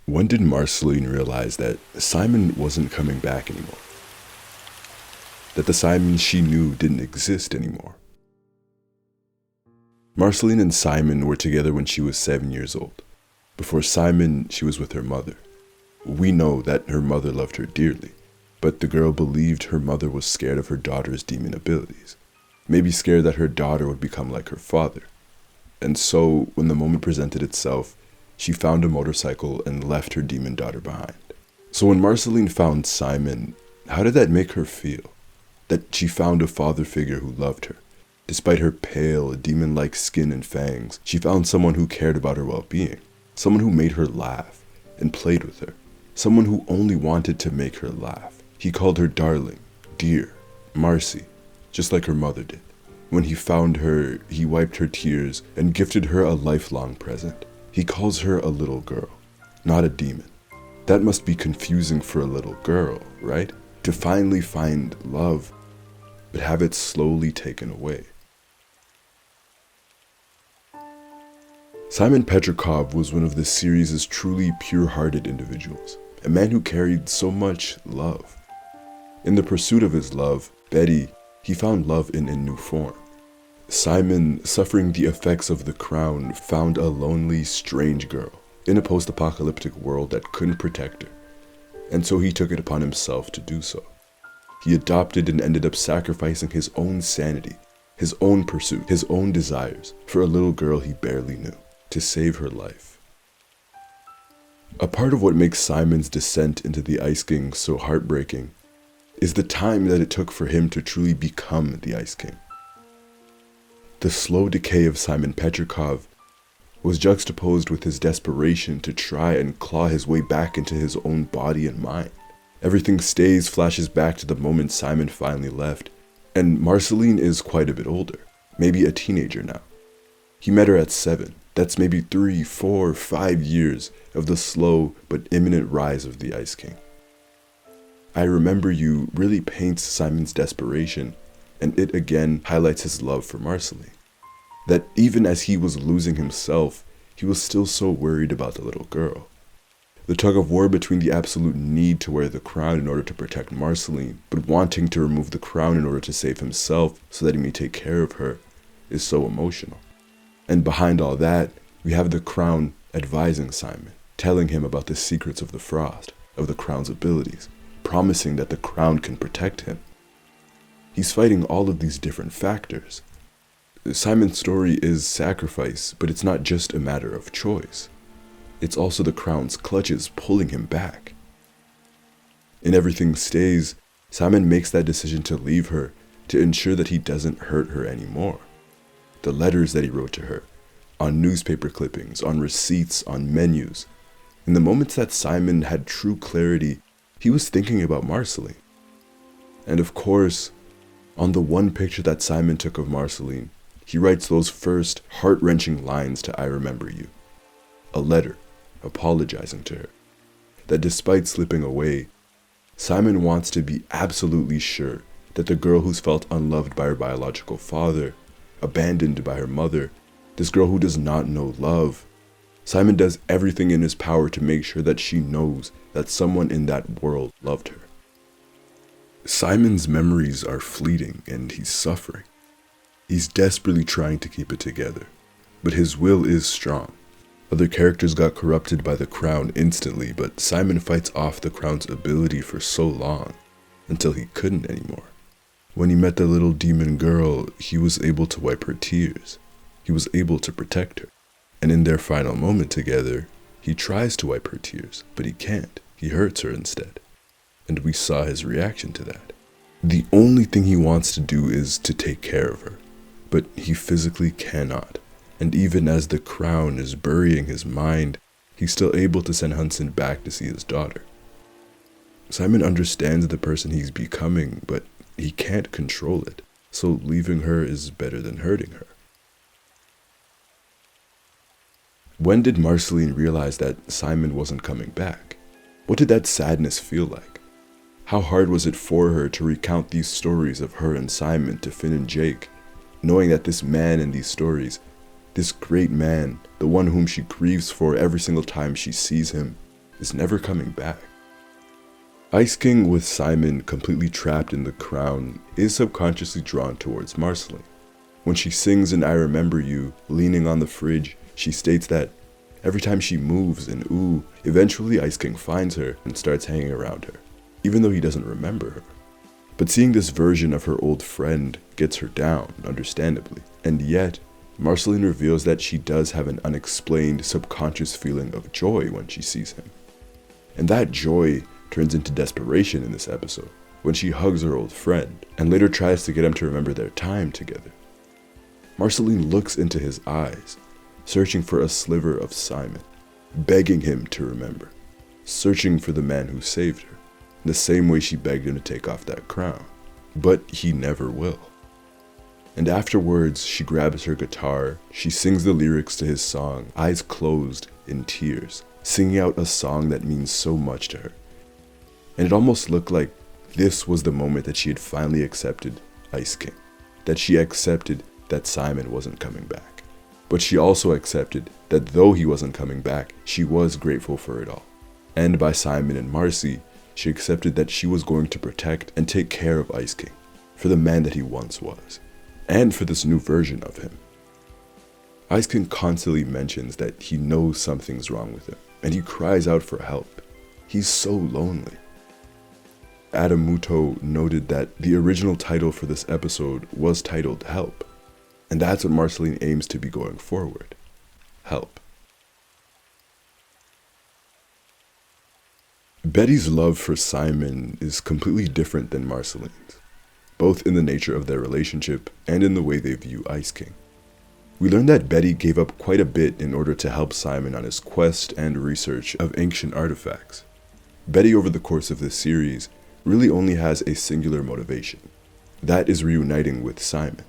When did Marceline realize that Simon wasn't coming back anymore? That the Simon she knew didn't exist anymore? Marceline and Simon were together when she was 7 years old. Before Simon, she was with her mother. We know that her mother loved her dearly, but the girl believed her mother was scared of her daughter's demon abilities, maybe scared that her daughter would become like her father. And so, when the moment presented itself, she found a motorcycle and left her demon daughter behind. So when Marceline found Simon, how did that make her feel? That she found a father figure who loved her. Despite her pale, demon-like skin and fangs, she found someone who cared about her well-being. Someone who made her laugh and played with her. Someone who only wanted to make her laugh. He called her darling, dear, Marcy, just like her mother did. When he found her, he wiped her tears and gifted her a lifelong present. He calls her a little girl, not a demon. That must be confusing for a little girl, right? To finally find love, but have it slowly taken away. Simon Petrikov was one of the series' truly pure-hearted individuals, a man who carried so much love. In the pursuit of his love, Betty, he found love in a new form. Simon, suffering the effects of the crown, found a lonely, strange girl in a post-apocalyptic world that couldn't protect her, and so he took it upon himself to do so. He adopted and ended up sacrificing his own sanity, his own pursuit, his own desires for a little girl he barely knew, to save her life. A part of what makes Simon's descent into the Ice King so heartbreaking is the time that it took for him to truly become the Ice King. The slow decay of Simon Petrikov was juxtaposed with his desperation to try and claw his way back into his own body and mind. Everything stays flashes back to the moment Simon finally left, and Marceline is quite a bit older, maybe a teenager now. He met her at 7. That's maybe 3, 4, 5 years of the slow but imminent rise of the Ice King. I Remember You really paints Simon's desperation, and it again highlights his love for Marceline. That even as he was losing himself, he was still so worried about the little girl. The tug of war between the absolute need to wear the crown in order to protect Marceline, but wanting to remove the crown in order to save himself so that he may take care of her, is so emotional. And behind all that, we have the crown advising Simon, telling him about the secrets of the frost, of the crown's abilities, promising that the crown can protect him. He's fighting all of these different factors. Simon's story is sacrifice, but it's not just a matter of choice. It's also the crown's clutches pulling him back. In Everything Stays, Simon makes that decision to leave her to ensure that he doesn't hurt her anymore. The letters that he wrote to her, on newspaper clippings, on receipts, on menus. In the moments that Simon had true clarity, he was thinking about Marceline. And of course, on the one picture that Simon took of Marceline, he writes those first heart-wrenching lines to I Remember You. A letter, apologizing to her. That despite slipping away, Simon wants to be absolutely sure that the girl who's felt unloved by her biological father, abandoned by her mother, this girl who does not know love, Simon does everything in his power to make sure that she knows that someone in that world loved her. Simon's memories are fleeting and he's suffering. He's desperately trying to keep it together, but his will is strong. Other characters got corrupted by the crown instantly, but Simon fights off the crown's ability for so long, until he couldn't anymore. When he met the little demon girl, he was able to wipe her tears. He was able to protect her. And in their final moment together, he tries to wipe her tears, but he can't. He hurts her instead. And we saw his reaction to that. The only thing he wants to do is to take care of her, but he physically cannot. And even as the crown is burying his mind, he's still able to send Hudson back to see his daughter. Simon understands the person he's becoming, but he can't control it, so leaving her is better than hurting her. When did Marceline realize that Simon wasn't coming back? What did that sadness feel like? How hard was it for her to recount these stories of her and Simon to Finn and Jake, knowing that this man in these stories, this great man, the one whom she grieves for every single time she sees him, is never coming back. Ice King, with Simon completely trapped in the crown, is subconsciously drawn towards Marceline. When she sings in I Remember You, leaning on the fridge, she states that every time she moves in Ooh, eventually Ice King finds her and starts hanging around her, even though he doesn't remember her. But seeing this version of her old friend gets her down, understandably, and yet, Marceline reveals that she does have an unexplained subconscious feeling of joy when she sees him. And that joy turns into desperation in this episode, when she hugs her old friend, and later tries to get him to remember their time together. Marceline looks into his eyes, searching for a sliver of Simon, begging him to remember, searching for the man who saved her, in the same way she begged him to take off that crown. But he never will. And afterwards, she grabs her guitar, she sings the lyrics to his song, eyes closed, in tears, singing out a song that means so much to her. And it almost looked like this was the moment that she had finally accepted Ice King, that she accepted that Simon wasn't coming back. But she also accepted that though he wasn't coming back, she was grateful for it all. And by Simon and Marcy, she accepted that she was going to protect and take care of Ice King, for the man that he once was, and for this new version of him. Ice King constantly mentions that he knows something's wrong with him, and he cries out for help. He's so lonely. Adam Muto noted that the original title for this episode was titled Help, and that's what Marceline aims to be going forward. Help. Betty's love for Simon is completely different than Marceline's, both in the nature of their relationship and in the way they view Ice King. We learn that Betty gave up quite a bit in order to help Simon on his quest and research of ancient artifacts. Betty, over the course of this series, really only has a singular motivation. That is reuniting with Simon.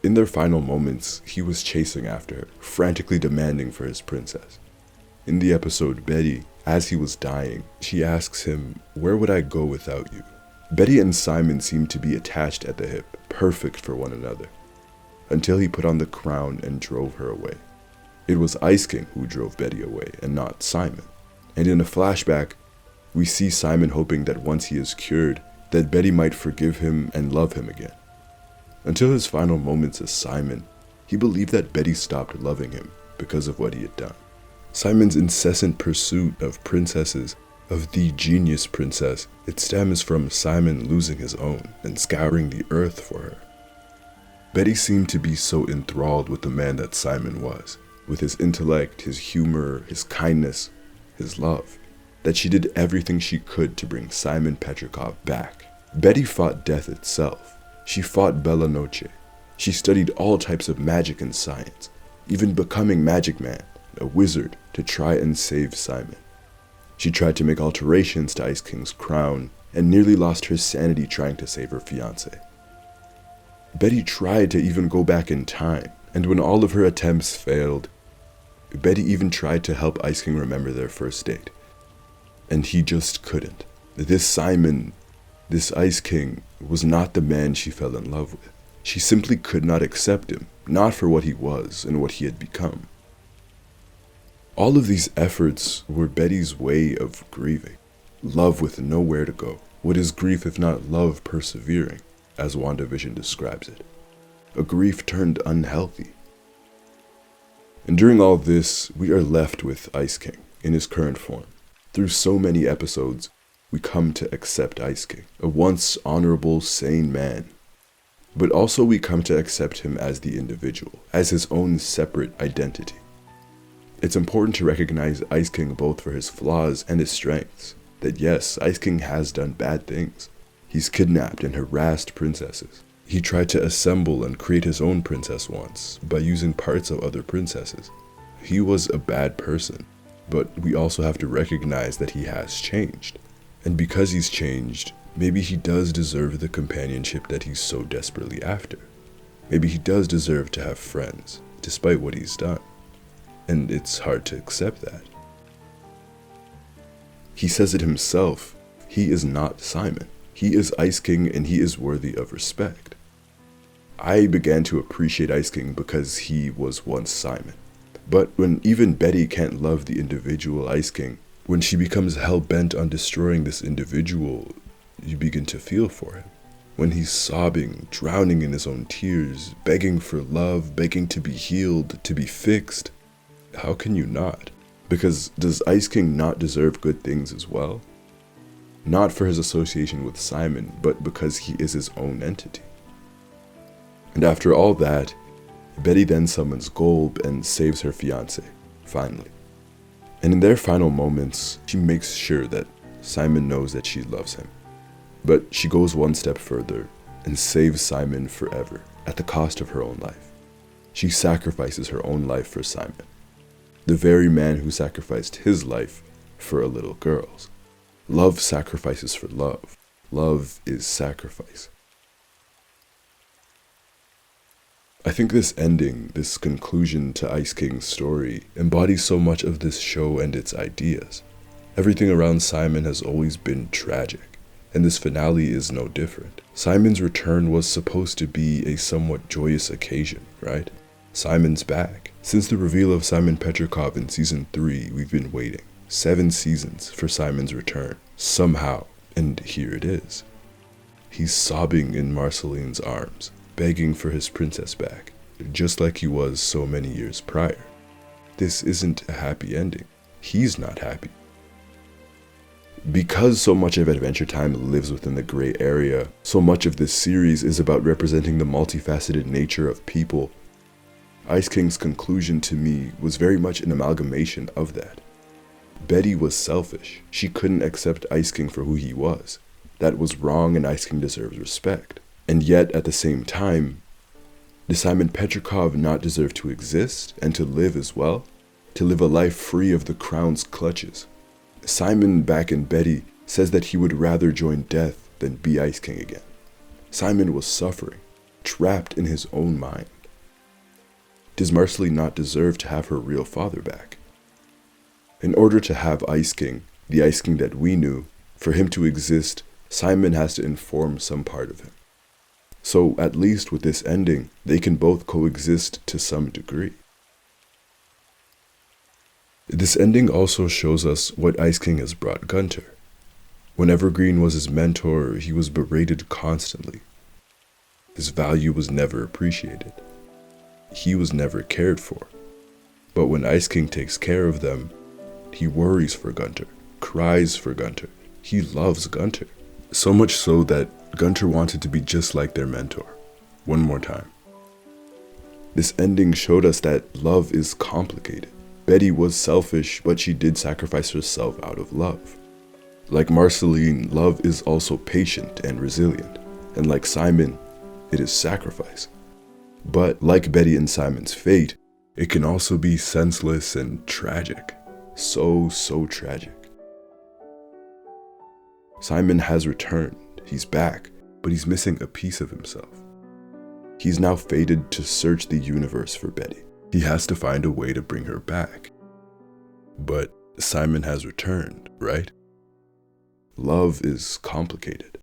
In their final moments, he was chasing after her, frantically demanding for his princess. In the episode Betty, as he was dying, she asks him, "Where would I go without you?" Betty and Simon seemed to be attached at the hip, perfect for one another, until he put on the crown and drove her away. It was Ice King who drove Betty away, and not Simon. And in a flashback, we see Simon hoping that once he is cured, that Betty might forgive him and love him again. Until his final moments as Simon, he believed that Betty stopped loving him because of what he had done. Simon's incessant pursuit of princesses, of the genius princess, it stems from Simon losing his own and scouring the earth for her. Betty seemed to be so enthralled with the man that Simon was, with his intellect, his humor, his kindness, his love, that she did everything she could to bring Simon Petrikov back. Betty fought death itself. She fought Bella Noche. She studied all types of magic and science, even becoming Magic Man, a wizard, to try and save Simon. She tried to make alterations to Ice King's crown and nearly lost her sanity trying to save her fiancé. Betty tried to even go back in time, and when all of her attempts failed, Betty even tried to help Ice King remember their first date. And he just couldn't. This Simon, this Ice King, was not the man she fell in love with. She simply could not accept him, not for what he was and what he had become. All of these efforts were Betty's way of grieving. Love with nowhere to go. What is grief if not love persevering, as WandaVision describes it? A grief turned unhealthy. And during all this, we are left with Ice King in his current form. Through so many episodes, we come to accept Ice King, a once honorable, sane man. But also we come to accept him as the individual, as his own separate identity. It's important to recognize Ice King both for his flaws and his strengths. That yes, Ice King has done bad things. He's kidnapped and harassed princesses. He tried to assemble and create his own princess once by using parts of other princesses. He was a bad person, but we also have to recognize that he has changed. And because he's changed, maybe he does deserve the companionship that he's so desperately after. Maybe he does deserve to have friends, despite what he's done. And it's hard to accept that. He says it himself, he is not Simon. He is Ice King and he is worthy of respect. I began to appreciate Ice King because he was once Simon. But when even Betty can't love the individual Ice King, When she becomes hell-bent on destroying this individual, you begin to feel for him. When he's sobbing, drowning in his own tears, begging for love, begging to be healed, to be fixed, how can you not? Because does Ice King not deserve good things as well? Not for his association with Simon, but because he is his own entity. And after all that, Betty then summons Golb and saves her fiancé, finally. And in their final moments, she makes sure that Simon knows that she loves him. But she goes one step further and saves Simon forever at the cost of her own life. She sacrifices her own life for Simon, the very man who sacrificed his life for a little girl's. Love sacrifices for love. Love is sacrifice. I think this ending, this conclusion to Ice King's story, embodies so much of this show and its ideas. Everything around Simon has always been tragic, and this finale is no different. Simon's return was supposed to be a somewhat joyous occasion, right? Simon's back. Since the reveal of Simon Petrikov in season 3, we've been waiting 7 seasons for Simon's return, somehow, and here it is. He's sobbing in Marceline's arms, begging for his princess back, just like he was so many years prior. This isn't a happy ending. He's not happy. Because so much of Adventure Time lives within the gray area, so much of this series is about representing the multifaceted nature of people. Ice King's conclusion to me was very much an amalgamation of that. Betty was selfish. She couldn't accept Ice King for who he was. That was wrong, and Ice King deserves respect. And yet, at the same time, does Simon Petrikov not deserve to exist and to live as well? To live a life free of the crown's clutches? Simon, back in Betty, says that he would rather join death than be Ice King again. Simon was suffering, trapped in his own mind. Does Marceline not deserve to have her real father back? In order to have Ice King, the Ice King that we knew, for him to exist, Simon has to inform some part of him. So, at least with this ending, they can both coexist to some degree. This ending also shows us what Ice King has brought Gunter. When Evergreen was his mentor, he was berated constantly. His value was never appreciated. He was never cared for. But when Ice King takes care of them, he worries for Gunter, cries for Gunter. He loves Gunter. So much so that Gunter wanted to be just like their mentor, one more time. This ending showed us that love is complicated. Betty was selfish, but she did sacrifice herself out of love. Like Marceline, love is also patient and resilient. And like Simon, it is sacrifice. But like Betty and Simon's fate, it can also be senseless and tragic. So tragic. Simon has returned. He's back, but he's missing a piece of himself. He's now fated to search the universe for Betty. He has to find a way to bring her back. But Simon has returned, right? Love is complicated.